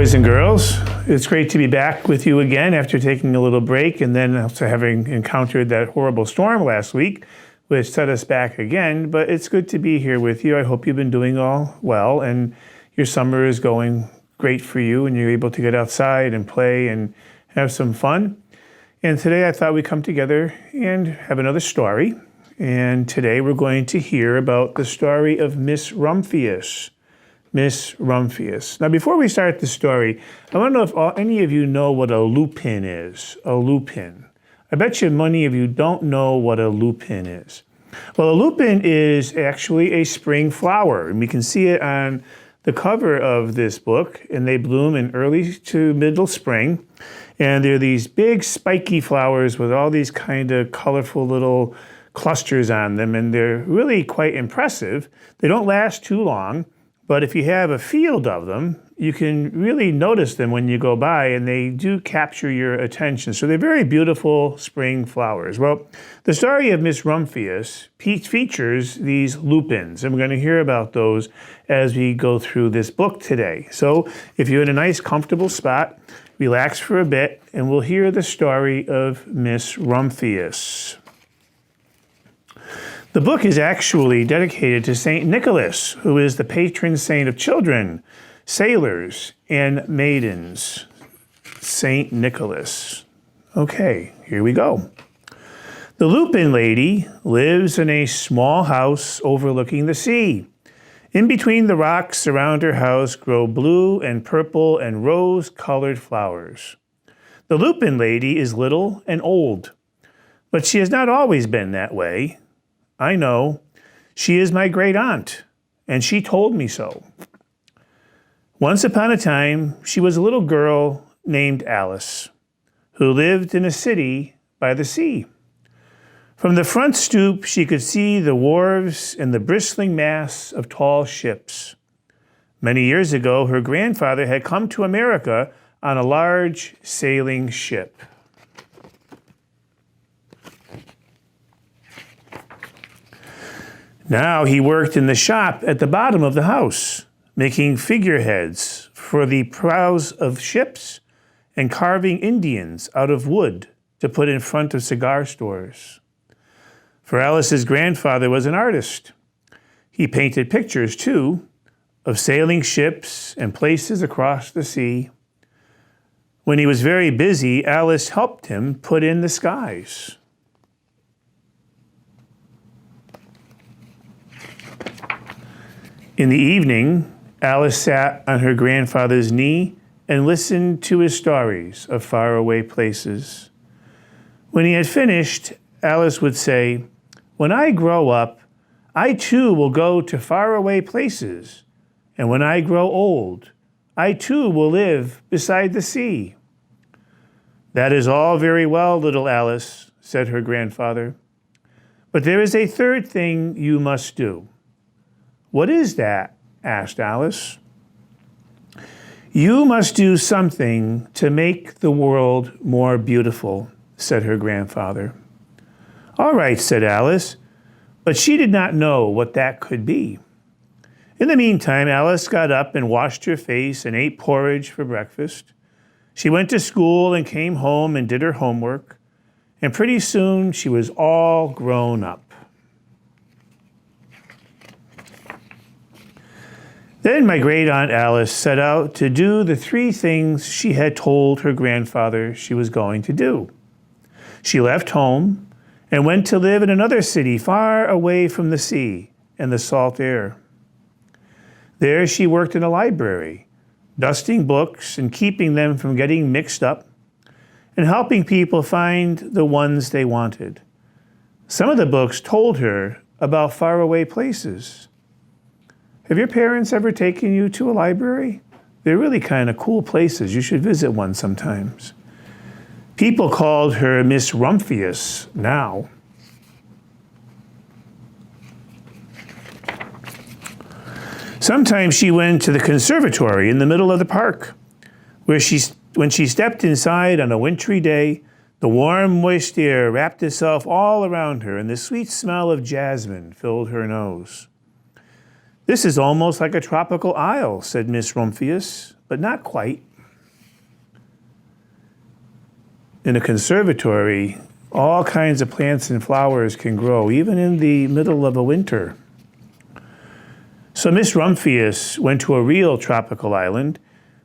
boys and girls. It's great to be back with you again after taking a little break and then also having encountered that horrible storm last week, which set us back again. But it's good to be here with you. I hope you've been doing all well and your summer is going great for you and you're able to get outside and play and have some fun. And today I thought we'd come together and have another story. And today we're going to hear about the story of Miss Rumpius. Miss Rumpius. Now, before we start the story, I want to know if any of you know what a lupin is. A lupin. I bet you many of you don't know what a lupin is. Well, a lupin is actually a spring flower, and we can see it on the cover of this book, and they bloom in early to middle spring. And they're these big spiky flowers with all these kind of colorful little clusters on them, and they're really quite impressive. They don't last too long. But if you have a field of them, you can really notice them when you go by, and they do capture your attention. So they're very beautiful spring flowers. Well, the story of Miss Rumpius features these lupins, and we're going to hear about those as we go through this book today. So if you're in a nice, comfortable spot, relax for a bit, and we'll hear the story of Miss Rumpius. The book is actually dedicated to St. Nicholas, who is the patron saint of children, sailors, and maidens. St. Nicholas. Okay, here we go. The Lupin lady lives in a small house overlooking the sea. In between the rocks around her house grow blue and purple and rose-colored flowers. The Lupin lady is little and old, but she has not always been that way. I know. She is my great aunt, and she told me so. Once upon a time, she was a little girl named Alice, who lived in a city by the sea. From the front stoop, she could see the wharves and the bristling mass of tall ships. Many years ago, her grandfather had come to America on a large sailing ship. Now he worked in the shop at the bottom of the house, making figureheads for the prows of ships and carving Indians out of wood to put in front of cigar stores. For Alice's grandfather was an artist. He painted pictures, too, of sailing ships and places across the sea. When he was very busy, Alice helped him put in the skies. In the evening, Alice sat on her grandfather's knee and listened to his stories of faraway places. When he had finished, Alice would say, "When I grow up, I too will go to faraway places. And when I grow old, I too will live beside the sea." "That is all very well, little Alice," said her grandfather. "But there is a third thing you must do." "What is that?" asked Alice. "You must do something to make the world more beautiful," said her grandfather. "All right," said Alice, but she did not know what that could be. In the meantime, Alice got up and washed her face and ate porridge for breakfast. She went to school and came home and did her homework, and pretty soon she was all grown up. Then my great-aunt Alice set out to do the three things she had told her grandfather she was going to do. She left home and went to live in another city far away from the sea and the salt air. There she worked in a library, dusting books and keeping them from getting mixed up, and helping people find the ones they wanted. Some of the books told her about faraway places. Have your parents ever taken you to a library? They're really kind of cool places. You should visit one sometimes. People called her Miss Rumpius now. Sometimes she went to the conservatory in the middle of the park, where when she stepped inside on a wintry day, the warm, moist air wrapped itself all around her, and the sweet smell of jasmine filled her nose. "This is almost like a tropical isle," said Miss Rumpius, "but not quite." in a conservatory, all kinds of plants and flowers can grow, even in the middle of a winter. So Miss Rumpius went to a real tropical island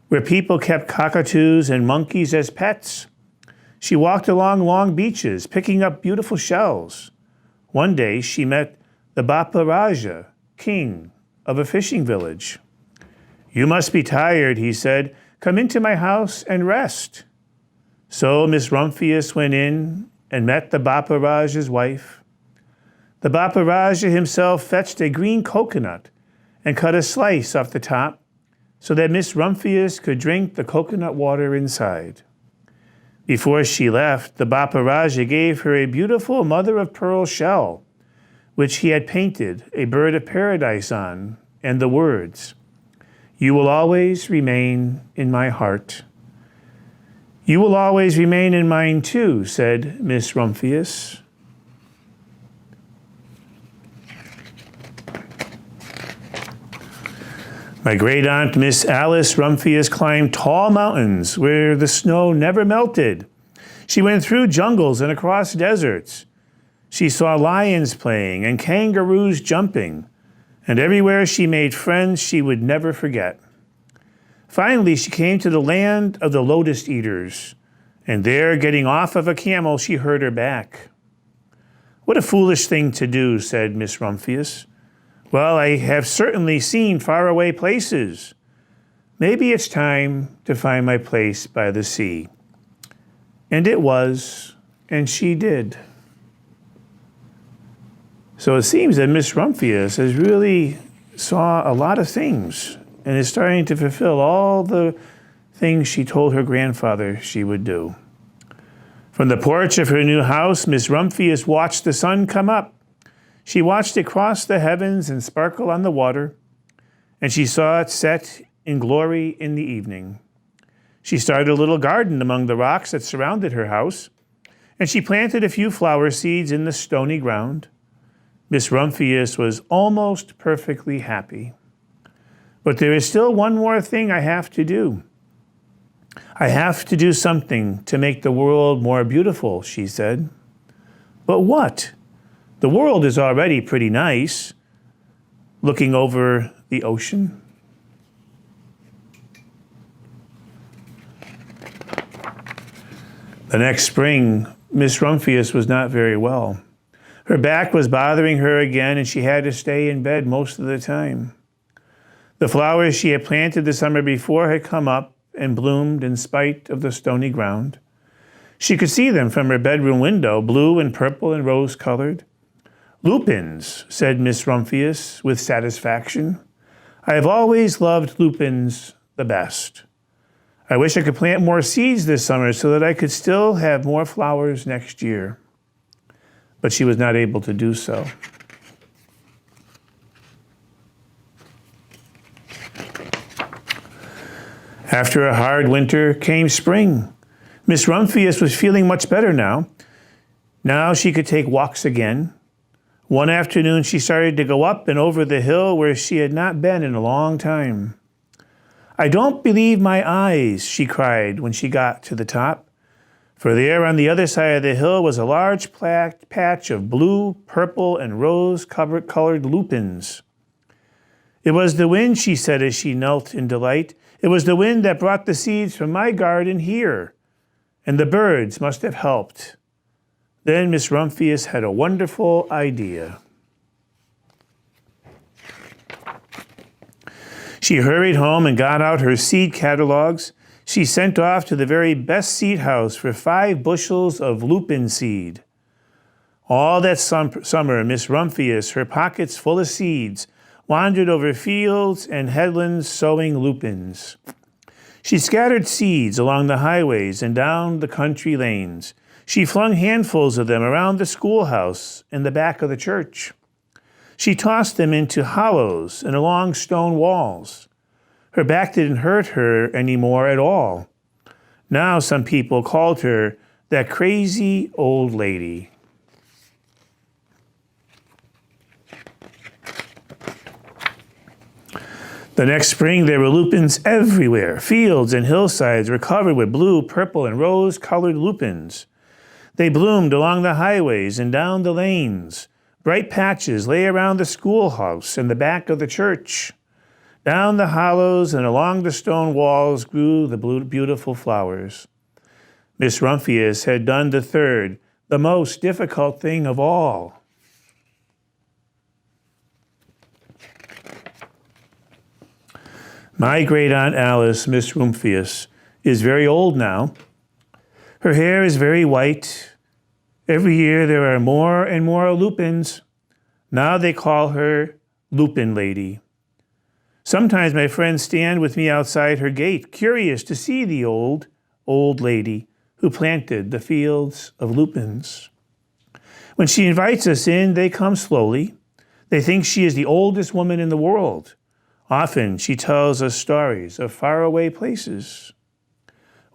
where people kept cockatoos and monkeys as pets. She walked along long beaches, picking up beautiful shells. One day, she met the Bapa Raja, king of a fishing village. "You must be tired," he said. "Come into my house and rest." So Miss Rumpius went in and met the Bapa Raja's wife. The Bapa Raja himself fetched a green coconut and cut a slice off the top so that Miss Rumpius could drink the coconut water inside. Before she left, the Bapa Raja gave her a beautiful mother-of-pearl shell, which he had painted a bird of paradise on, and the words, "You will always remain in my heart." "You will always remain in mine too," said Miss Rumpius. My great-aunt, Miss Alice Rumpius, climbed tall mountains where the snow never melted. She went through jungles and across deserts. She saw lions playing and kangaroos jumping, and everywhere she made friends she would never forget. Finally, she came to the land of the lotus eaters, and there, getting off of a camel, she hurt her back. "What a foolish thing to do," said Miss Rumpius. "Well, I have certainly seen faraway places. Maybe it's time to find my place by the sea." And it was, and she did. So it seems that Miss Rumpius has really saw a lot of things and is starting to fulfill all the things she told her grandfather she would do. From the porch of her new house, Miss Rumpius watched the sun come up. She watched it cross the heavens and sparkle on the water, and she saw it set in glory in the evening. She started a little garden among the rocks that surrounded her house, and she planted a few flower seeds in the stony ground. Miss Rumpius was almost perfectly happy. But there is still one more thing I have to do. I have to do something to make the world more beautiful, she said. But what? The world is already pretty nice. Looking over the ocean. The next spring, Miss Rumpius was not very well. Her back was bothering her again, and she had to stay in bed most of the time. The flowers she had planted the summer before had come up and bloomed in spite of the stony ground. She could see them from her bedroom window, blue and purple and rose-colored. "Lupins," said Miss Rumpius with satisfaction. "I have always loved lupins the best. I wish I could plant more seeds this summer so that I could still have more flowers next year." But she was not able to do so. After a hard winter came spring. Miss Rumpius was feeling much better now. Now she could take walks again. One afternoon she started to go up and over the hill where she had not been in a long time. "I don't believe my eyes," she cried when she got to the top. For there on the other side of the hill was a large patch of blue, purple, and rose-colored lupins. "It was the wind," she said as she knelt in delight. "It was the wind that brought the seeds from my garden here, and the birds must have helped." Then Miss Rumpius had a wonderful idea. She hurried home and got out her seed catalogs. She sent off to the very best seed house for 5 bushels of lupin seed. All that summer, Miss Rumpius, her pockets full of seeds, wandered over fields and headlands sowing lupins. She scattered seeds along the highways and down the country lanes. She flung handfuls of them around the schoolhouse and the back of the church. She tossed them into hollows and along stone walls. Her back didn't hurt her anymore at all. Now some people called her that crazy old lady. The The next spring there were lupins everywhere. Fields and hillsides were covered with blue, purple, and rose-colored lupins. They bloomed along the highways and down the lanes. Bright patches lay around the schoolhouse and the back of the church. Down the hollows and along the stone walls grew the beautiful flowers. Miss Rumpius had done the third, the most difficult thing of all. My great-aunt Alice, Miss Rumpius, is very old now. Her hair is very white. Every year there are more and more lupins. Now they call her Lupin Lady. Sometimes my friends stand with me outside her gate, curious to see the old lady who planted the fields of lupins. When she invites us in, they come slowly. They think she is the oldest woman in the world. Often she tells us stories of faraway places.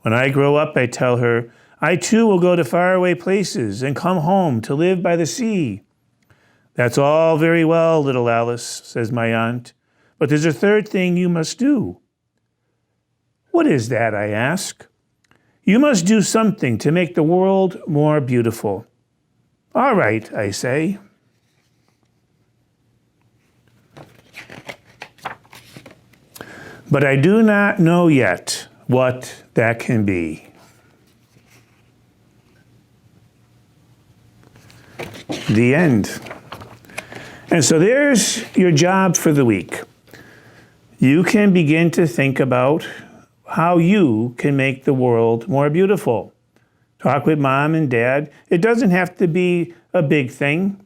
When I grow up, I tell her, I too will go to faraway places and come home to live by the sea. That's all very well, little Alice, says my aunt, but there's a third thing you must do. What is that, I ask. You must do something to make the world more beautiful. All right, I say. But I do not know yet what that can be. The end. And so there's your job for the week. You can begin to think about how you can make the world more beautiful. Talk with mom and dad. It doesn't have to be a big thing.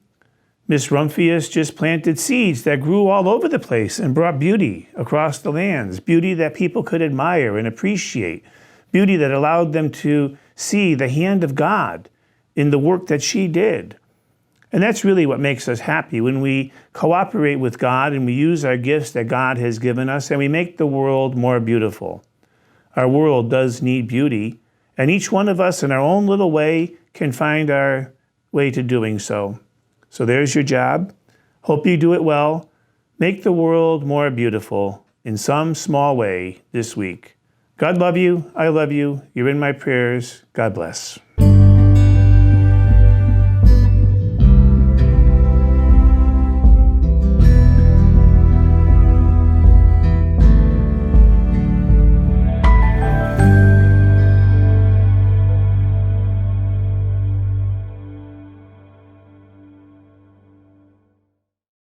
Miss Rumpius just planted seeds that grew all over the place and brought beauty across the lands, beauty that people could admire and appreciate, beauty that allowed them to see the hand of God in the work that she did. And that's really what makes us happy, when we cooperate with God and we use our gifts that God has given us and we make the world more beautiful. Our world does need beauty, and each one of us in our own little way can find our way to doing so. So there's your job. Hope you do it well. Make the world more beautiful in some small way this week. God love you. I love you. You're in my prayers. God bless.